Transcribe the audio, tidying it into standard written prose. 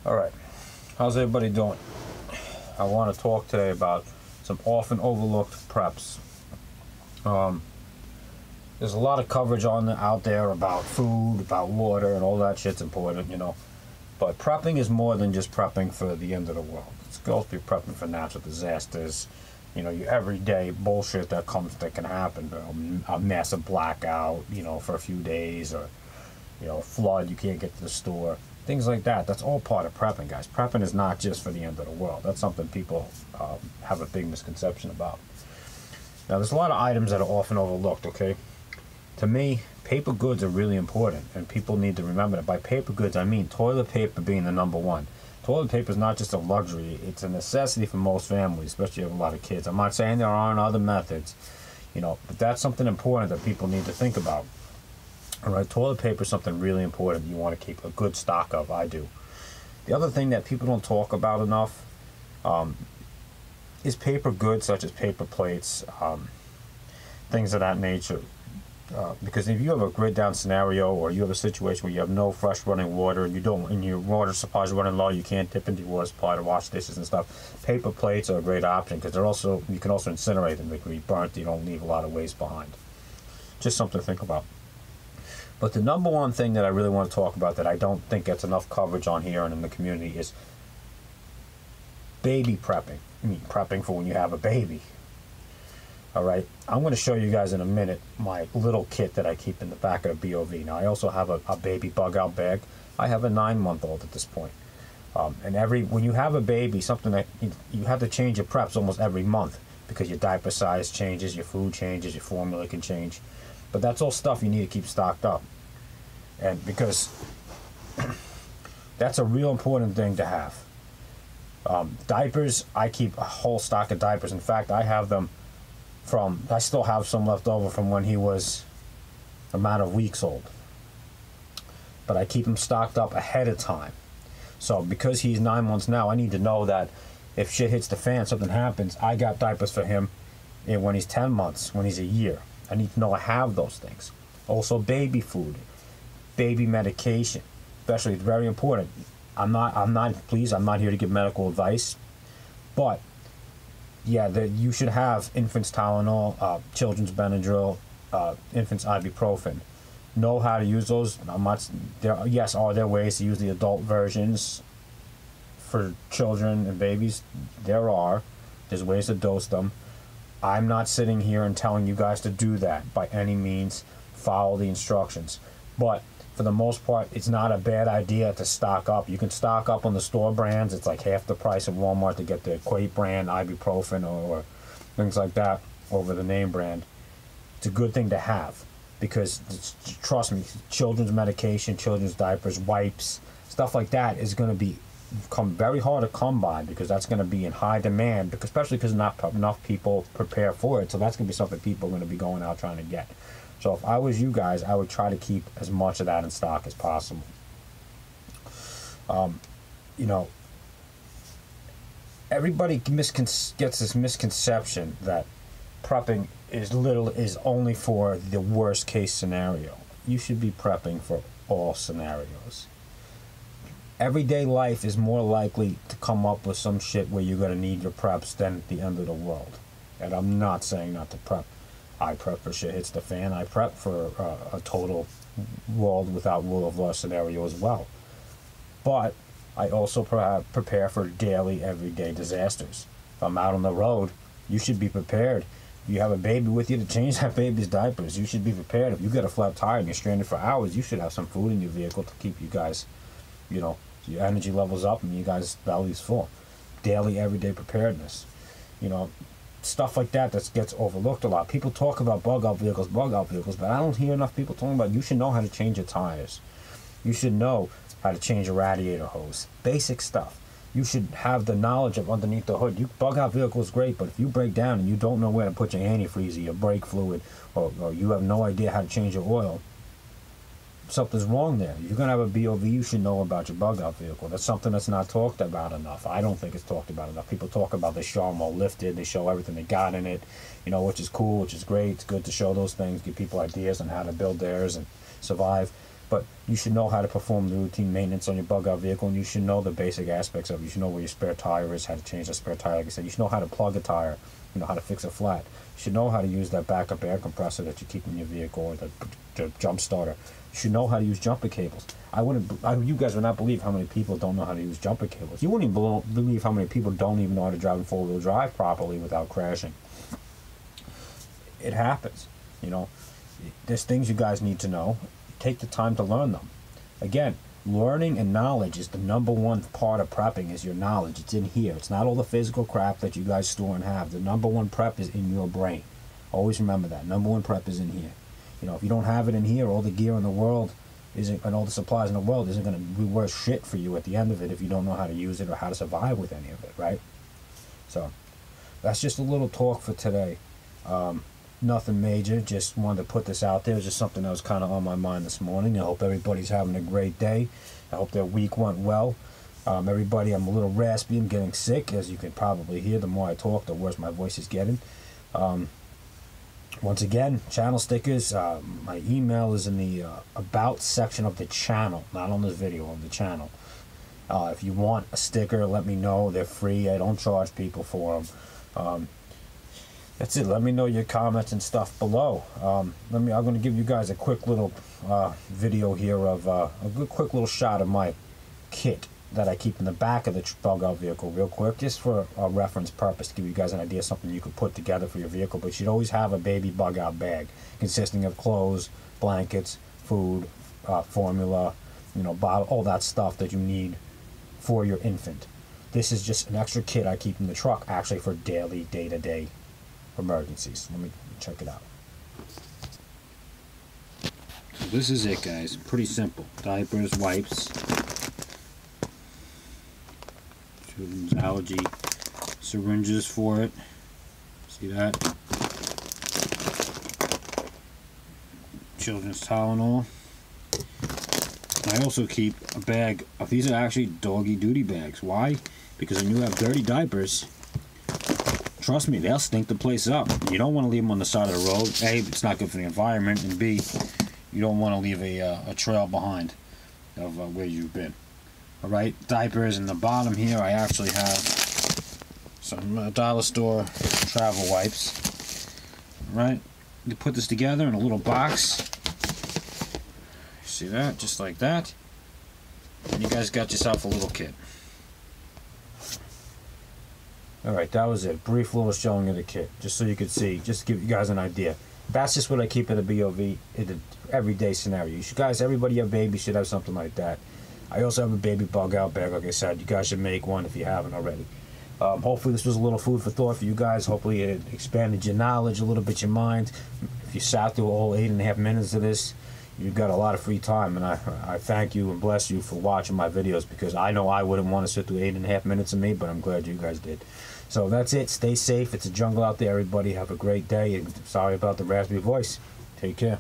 Alright, how's everybody doing? I want to talk today about some often overlooked preps. There's a lot of coverage out there about food, about water, and all that shit's important, you know. But prepping is more than just prepping for the end of the world. It's supposed to be prepping for natural disasters, you know, your everyday bullshit that can happen. A massive blackout, you know, for a few days, or, you know, a flood, you can't get to the store. Things like that. That's all part of prepping, guys. Prepping is not just for the end of the world. That's something people have a big misconception about. Now, there's a lot of items that are often overlooked, okay? To me, paper goods are really important, and people need to remember that. By paper goods, I mean toilet paper being the number one. Toilet paper is not just a luxury. It's a necessity for most families, especially if you have a lot of kids. I'm not saying there aren't other methods, you know, but that's something important that people need to think about. Alright, toilet paper is something really important you want to keep a good stock of. I do. The other thing that people don't talk about enough is paper goods such as paper plates, things of that nature. Because if you have a grid down scenario, or you have a situation where you have no fresh running water, and your water supply is running low, you can't dip into your water supply to wash dishes and stuff, paper plates are a great option, because you can also incinerate them. They can be burnt. You don't leave a lot of waste behind. Just something to think about. But the number one thing that I really want to talk about that I don't think gets enough coverage on here and in the community is baby prepping. I mean, prepping for when you have a baby. Alright, I'm going to show you guys in a minute my little kit that I keep in the back of the BOV. Now, I also have a baby bug out bag. I have a 9-month-old at this point. And when you have a baby, something that you have to change your preps almost every month, because your diaper size changes, your food changes, your formula can change. But that's all stuff you need to keep stocked up. And because that's a real important thing to have. Diapers, I keep a whole stock of diapers. In fact, I still have some left over from when he was a matter of weeks old. But I keep him stocked up ahead of time. So because he's 9 months now, I need to know that if shit hits the fan, something happens, I got diapers for him when he's 10 months, when he's a year. I need to know I have those things. Also, baby food, baby medication, especially, it's very important. I'm not here to give medical advice, but yeah, you should have infants Tylenol, children's Benadryl, infants ibuprofen. Know how to use those. Are there ways to use the adult versions for children and babies? There's ways to dose them. I'm not sitting here and telling you guys to do that by any means. Follow the instructions. But for the most part, it's not a bad idea to stock up. You can stock up on the store brands. It's like half the price of Walmart to get the Quate brand ibuprofen or things like that over the name brand. It's a good thing to have, because trust me, children's medication, children's diapers, wipes, stuff like that is going to become very hard to come by, because that's going to be in high demand, especially because not enough people prepare for it. So that's going to be something people are going to be going out trying to get. So if I was you guys, I would try to keep as much of that in stock as possible. You know, everybody gets this misconception that prepping is only for the worst case scenario. You should be prepping for all scenarios. Everyday life is more likely to come up with some shit where you're going to need your preps than at the end of the world. And I'm not saying not to prep. I prep for shit hits the fan. I prep for a total world without rule of law scenario as well. But I also prepare for daily, everyday disasters. If I'm out on the road, you should be prepared. If you have a baby with you to change that baby's diapers, you should be prepared. If you get a flat tire and you're stranded for hours, you should have some food in your vehicle to keep you guys, you know, your energy levels up and you guys' bellies full. Daily, everyday preparedness. You know, stuff like that gets overlooked a lot. People talk about bug out vehicles, but I don't hear enough people talking about you should know how to change your tires. You should know how to change a radiator hose. Basic stuff. You should have the knowledge of underneath the hood. Bug out vehicle is great, but if you break down and you don't know where to put your antifreeze or your brake fluid, or you have no idea how to change your oil, something's wrong there. If you're going to have a BOV, you should know about your bug out vehicle. That's something that's not talked about enough. I don't think it's talked about enough. People talk about they show them all lifted, they show everything they got in it, you know, which is cool, which is great. It's good to show those things, give people ideas on how to build theirs and survive. But you should know how to perform the routine maintenance on your bug out vehicle, and you should know the basic aspects of it. You should know where your spare tire is, how to change the spare tire, like I said. You should know how to plug a tire, you know how to fix a flat. You should know how to use that backup air compressor that you keep in your vehicle, or the jump starter. You should know how to use jumper cables. You guys would not believe how many people don't know how to use jumper cables. You wouldn't even believe how many people don't even know how to drive in four-wheel drive properly without crashing. It happens, you know. There's things you guys need to know. Take the time to learn them. Again, learning and knowledge is the #1 part of prepping, is your knowledge. It's in here. It's not all the physical crap that you guys store and have. The #1 prep is in your brain. Always remember that. #1 prep is in here. You know, if you don't have it in here, all the gear in the world and all the supplies in the world isn't going to be worth shit for you at the end of it if you don't know how to use it or how to survive with any of it, right? So, that's just a little talk for today. Nothing major, just wanted to put this out there. It was just something that was kind of on my mind this morning. I hope everybody's having a great day. I hope their week went well. Everybody, I'm a little raspy. I'm getting sick, as you can probably hear. The more I talk, the worse my voice is getting. Once again, channel stickers. My email is in the About section of the channel, not on this video, on the channel. If you want a sticker, let me know. They're free. I don't charge people for them. That's it. Let me know your comments and stuff below. I'm going to give you guys a quick little video here of a quick little shot of my kit that I keep in the back of the bug out vehicle real quick, just for a reference purpose, to give you guys an idea of something you could put together for your vehicle. But you should always have a baby bug out bag consisting of clothes, blankets, food, formula, you know, bottle, all that stuff that you need for your infant. This is just an extra kit I keep in the truck, actually, for daily, day-to-day emergencies. Let me check it out. So this is it, guys. Pretty simple. Diapers, wipes, children's allergy syringes for it. See that? Children's Tylenol. I also keep a bag of, these are actually doggy duty bags. Why? Because when you have dirty diapers, trust me, they'll stink the place up. You don't want to leave them on the side of the road. A, it's not good for the environment, and B, you don't want to leave a trail behind of where you've been. Alright, diapers in the bottom here, I actually have some dollar store travel wipes. Alright, you put this together in a little box. See that? Just like that. And you guys got yourself a little kit. Alright, that was it. Brief little showing of the kit, just so you could see, just to give you guys an idea. That's just what I keep in the BOV in the everyday scenario. You should, guys, everybody have babies should have something like that. I also have a baby bug out bag, like I said. You guys should make one if you haven't already. Hopefully this was a little food for thought for you guys. Hopefully it expanded your knowledge a little bit, your mind. If you sat through all 8.5 minutes of this, you've got a lot of free time, and I thank you and bless you for watching my videos, because I know I wouldn't want to sit through 8.5 minutes of me, but I'm glad you guys did. So that's it. Stay safe. It's a jungle out there, everybody. Have a great day, and sorry about the raspy voice. Take care.